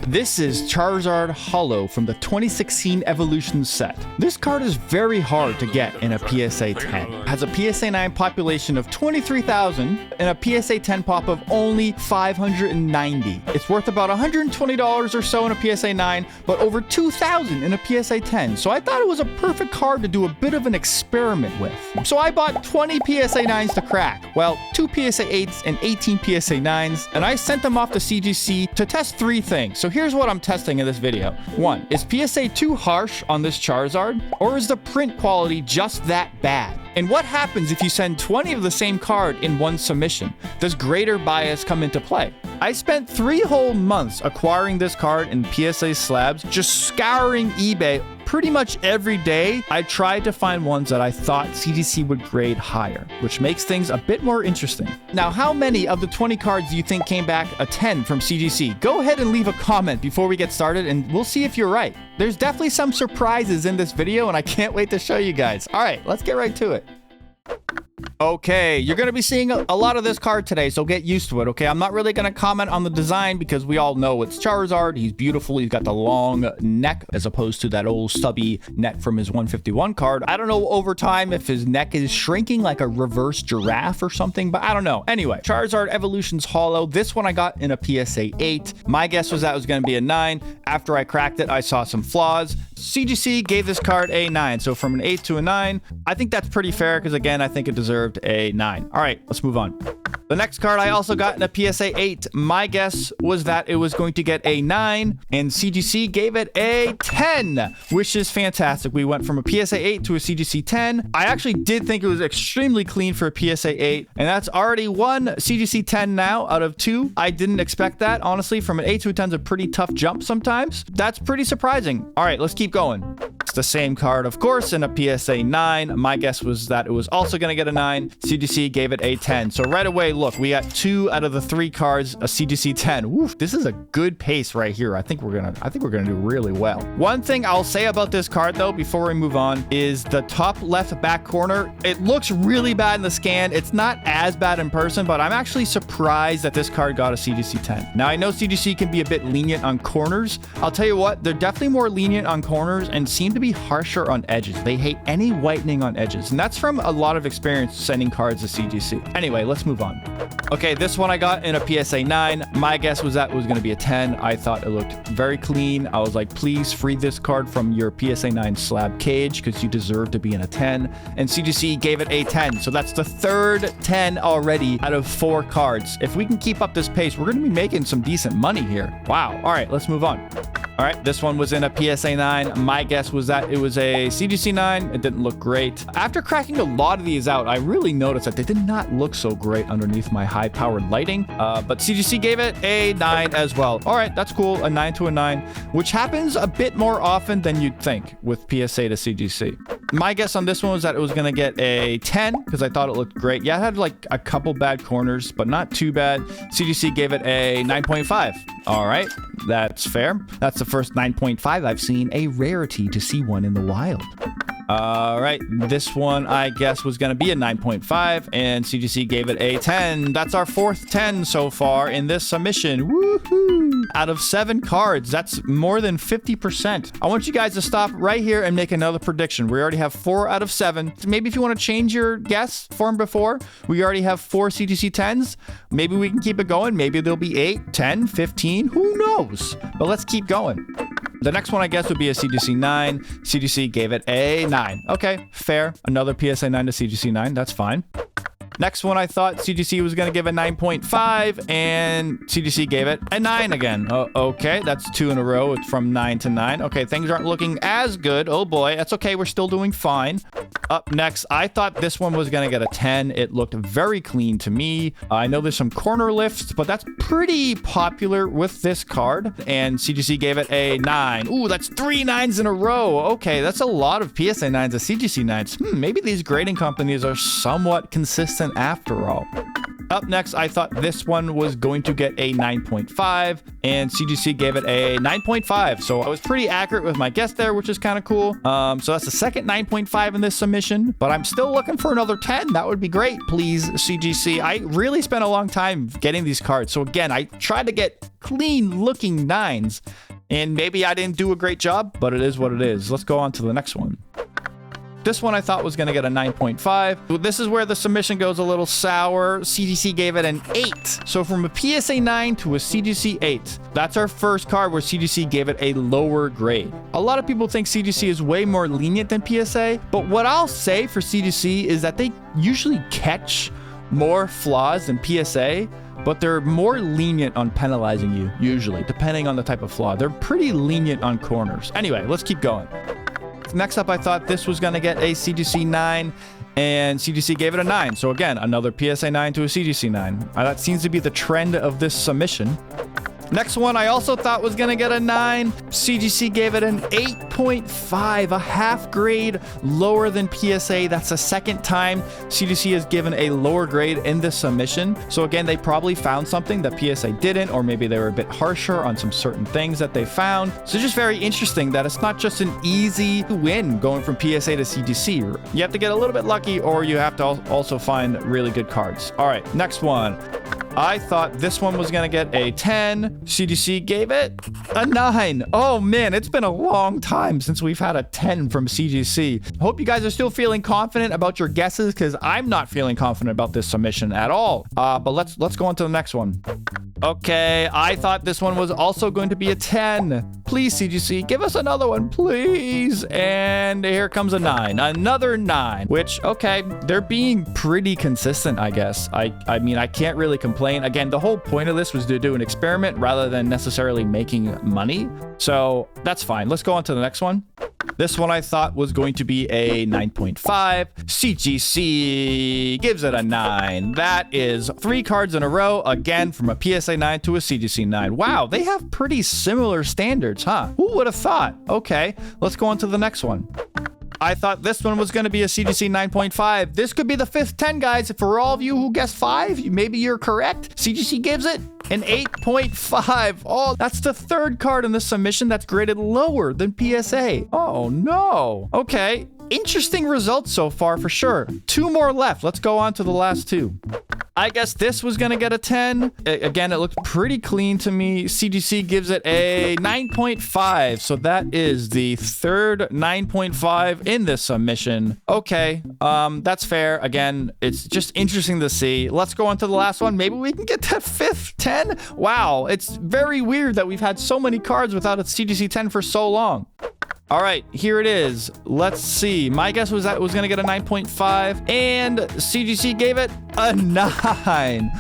This is Charizard Holo from the 2016 Evolution set. This card is very hard to get in a PSA 10. It has a PSA 9 population of 23,000 and a PSA 10 pop of only 590. It's worth about $120 or so in a PSA 9, but over 2,000 in a PSA 10. So I thought it was a perfect card to do a bit of an experiment with. So I bought 20 PSA 9s to crack. Well, 2 PSA 8s and 18 PSA 9s, and I sent them off to CGC to test 3 things. So here's what I'm testing in this video. 1, is PSA too harsh on this Charizard, or is the print quality just that bad? And what happens if you send 20 of the same card in one submission? Does greater bias come into play? I spent 3 whole months acquiring this card in PSA slabs, just scouring eBay pretty much every day. I tried to find ones that I thought CGC would grade higher, which makes things a bit more interesting. Now, how many of the 20 cards do you think came back a 10 from CGC? Go ahead and leave a comment before we get started, and we'll see if you're right. There's definitely some surprises in this video, and I can't wait to show you guys. All right, let's get right to it. Okay, you're going to be seeing a lot of this card today, so get used to it, okay? I'm not really going to comment on the design because we all know it's Charizard. He's beautiful. He's got the long neck as opposed to that old stubby neck from his 151 card. I don't know over time if his neck is shrinking like a reverse giraffe or something, but I don't know. Anyway, Charizard Evolutions Holo. This one I got in a PSA 8. My guess was that was going to be a 9. After I cracked it, I saw some flaws. CGC gave this card a 9, so from an 8 to a 9. I think that's pretty fair because, again, I think it deserved a 9. All right, let's move on. The next card I also got in a PSA 8. My guess was that it was going to get a 9, and CGC gave it a 10, which is fantastic. We went from a PSA 8 to a CGC 10. I actually did think it was extremely clean for a PSA 8, and that's already one CGC 10 now out of 2. I didn't expect that, honestly. From an 8 to a 10 is a pretty tough jump sometimes. That's pretty surprising. All right, let's keep going. It's the same card, of course, in a PSA 9. My guess was that it was also going to get a 9. CGC gave it a 10. So right away, look, we got 2 out of the 3 cards, a CGC 10. Woof, this is a good pace right here. I think we're gonna do really well. One thing I'll say about this card though, before we move on, is the top left back corner. It looks really bad in the scan. It's not as bad in person, but I'm actually surprised that this card got a CGC 10. Now I know CGC can be a bit lenient on corners. I'll tell you what, they're definitely more lenient on corners and seem to be harsher on edges. They hate any whitening on edges, and that's from a lot of experience sending cards to CGC. Anyway, let's move on. Okay, this one I got in a PSA 9. My guess was that it was going to be a 10. I thought it looked very clean. I was like, please free this card from your PSA 9 slab cage because you deserve to be in a 10. And CGC gave it a 10. So that's the 3rd 10 already out of 4 cards. If we can keep up this pace, we're going to be making some decent money here. Wow. All right, let's move on. All right, this one was in a PSA 9. My guess was that it was a CGC 9. It didn't look great. After cracking a lot of these out, I really noticed that they did not look so great underneath my high-powered lighting, but CGC gave it a 9 as well. All right, that's cool, a 9 to a 9, which happens a bit more often than you'd think with PSA to CGC. My guess on this one was that it was going to get a 10 because I thought it looked great. Yeah, it had like a couple bad corners, but not too bad. CGC gave it a 9.5. All right, that's fair. That's the first 9.5 I've seen, a rarity to see one in the wild. All right, this one I guess was going to be a 9.5 and CGC gave it a 10. That's our 4th 10 so far in this submission. Woohoo! Out of 7 cards, that's more than 50%. I want you guys to stop right here and make another prediction. We already have 4 out of 7. Maybe if you want to change your guess from before, we already have 4 CGC 10s. Maybe we can keep it going. Maybe there'll be 8, 10, 15. Who knows? But let's keep going. The next one, I guess, would be a CGC 9. CGC gave it a 9. Okay, fair. Another PSA 9 to CGC 9. That's fine. Next one, I thought CGC was going to give a 9.5, and CGC gave it a 9 again. Okay, that's 2 in a row. It's from 9 to 9. Okay, things aren't looking as good. Oh boy, that's okay. We're still doing fine. Up next, I thought this one was going to get a 10. It looked very clean to me. I know there's some corner lifts, but that's pretty popular with this card, and CGC gave it a 9. Ooh, that's 3 9s in a row. Okay, that's a lot of PSA 9s to CGC 9s. Maybe these grading companies are somewhat consistent after all. Up next, I thought this one was going to get a 9.5, and CGC gave it a 9.5. So I was pretty accurate with my guess there, which is kind of cool. So that's the second 9.5 in this submission, but I'm still looking for another 10. That would be great, please, CGC. I really spent a long time getting these cards. So again, I tried to get clean looking 9s, and maybe I didn't do a great job, but it is what it is. Let's go on to the next one. This one I thought was going to get a 9.5. This is where the submission goes a little sour. CGC gave it an 8. So from a PSA 9 to a CGC 8, that's our first card where CGC gave it a lower grade. A lot of people think CGC is way more lenient than PSA, but what I'll say for CGC is that they usually catch more flaws than PSA, but they're more lenient on penalizing you, usually, depending on the type of flaw. They're pretty lenient on corners. Anyway, let's keep going. Next up, I thought this was going to get a CGC 9, and CGC gave it a 9. So again, another PSA 9 to a CGC 9. That seems to be the trend of this submission. Next one I also thought was going to get a 9. CGC gave it an 8.5, a half grade lower than PSA. That's the second time CGC has given a lower grade in this submission. So again, they probably found something that PSA didn't, or maybe they were a bit harsher on some certain things that they found. So just very interesting that it's not just an easy win going from PSA to CGC. You have to get a little bit lucky, or you have to also find really good cards. All right, next one. I thought this one was going to get a 10. CGC gave it a 9. Oh man, it's been a long time since we've had a 10 from CGC. Hope you guys are still feeling confident about your guesses, because I'm not feeling confident about this submission at all. But let's go on to the next one. Okay, I thought this one was also going to be a 10. Please, CGC, give us another one, please. And here comes a 9. Another 9, which, okay, they're being pretty consistent, I guess. I mean, I can't really complain. Again, the whole point of this was to do an experiment rather than necessarily making money. So that's fine. Let's go on to the next one. This one I thought was going to be a 9.5. CGC gives it a 9. That is 3 cards in a row, again, from a PSA 9 to a CGC 9. Wow, they have pretty similar standards, huh? Who would have thought? Okay, let's go on to the next one. I thought this one was going to be a CGC 9.5. This could be the 5th 10, guys. For all of you who guessed 5, maybe you're correct. CGC gives it an 8.5. Oh, that's the 3rd card in this submission that's graded lower than PSA. Oh, no. Okay. Interesting results so far, for sure. 2 more left. Let's go on to the last 2. I guess this was going to get a 10. Again, it looked pretty clean to me. CGC gives it a 9.5. So that is the 3rd 9.5 in this submission. Okay, that's fair. Again, it's just interesting to see. Let's go on to the last one. Maybe we can get that 5th 10. Wow, it's very weird that we've had so many cards without a CGC 10 for so long. All right, here it is. Let's see. My guess was that it was going to get a 9.5, and CGC gave it a 9.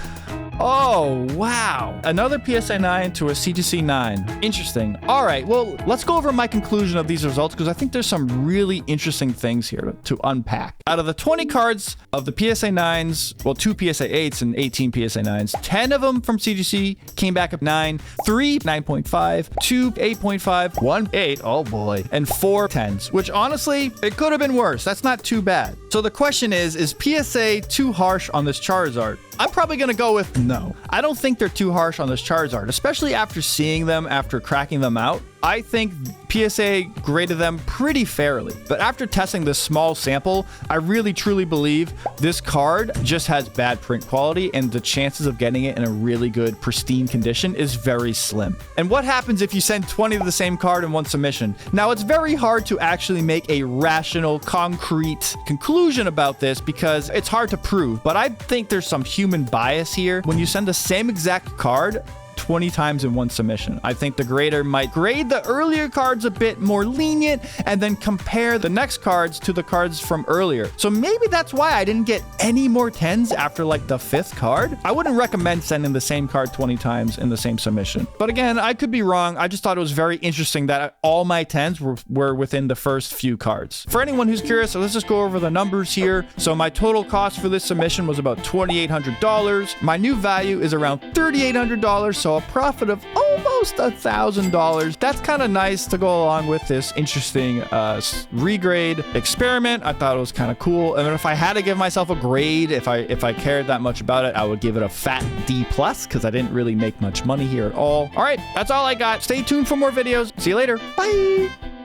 Oh, wow. Another PSA 9 to a CGC 9. Interesting. All right, well, let's go over my conclusion of these results, because I think there's some really interesting things here to unpack. Out of the 20 cards of the PSA 9s, well, 2 PSA 8s and 18 PSA 9s, 10 of them from CGC came back up 9, 3 9.5, 2 8.5, 1 8, oh boy, and 4 10s, which honestly, it could have been worse. That's not too bad. So the question is PSA too harsh on this Charizard? I'm probably going to go with no. I don't think they're too harsh on this Charizard, especially after seeing them, after cracking them out. I think PSA graded them pretty fairly. But after testing this small sample, I really truly believe this card just has bad print quality, and the chances of getting it in a really good, pristine condition is very slim. And what happens if you send 20 of the same card in one submission? Now, it's very hard to actually make a rational, concrete conclusion about this because it's hard to prove. But I think there's some human bias here. When you send the same exact card 20 times in one submission, I think the grader might grade the earlier cards a bit more lenient and then compare the next cards to the cards from earlier. So maybe that's why I didn't get any more 10s after like the 5th card. I wouldn't recommend sending the same card 20 times in the same submission. But again, I could be wrong. I just thought it was very interesting that all my 10s were within the first few cards. For anyone who's curious, so let's just go over the numbers here. So my total cost for this submission was about $2,800. My new value is around $3,800. So So a profit of almost $1,000. That's kind of nice to go along with this interesting regrade experiment. I thought it was kind of cool. And if I had to give myself a grade, if I cared that much about it, I would give it a fat D+, because I didn't really make much money here at all. All right, that's all I got. Stay tuned for more videos. See you later. Bye.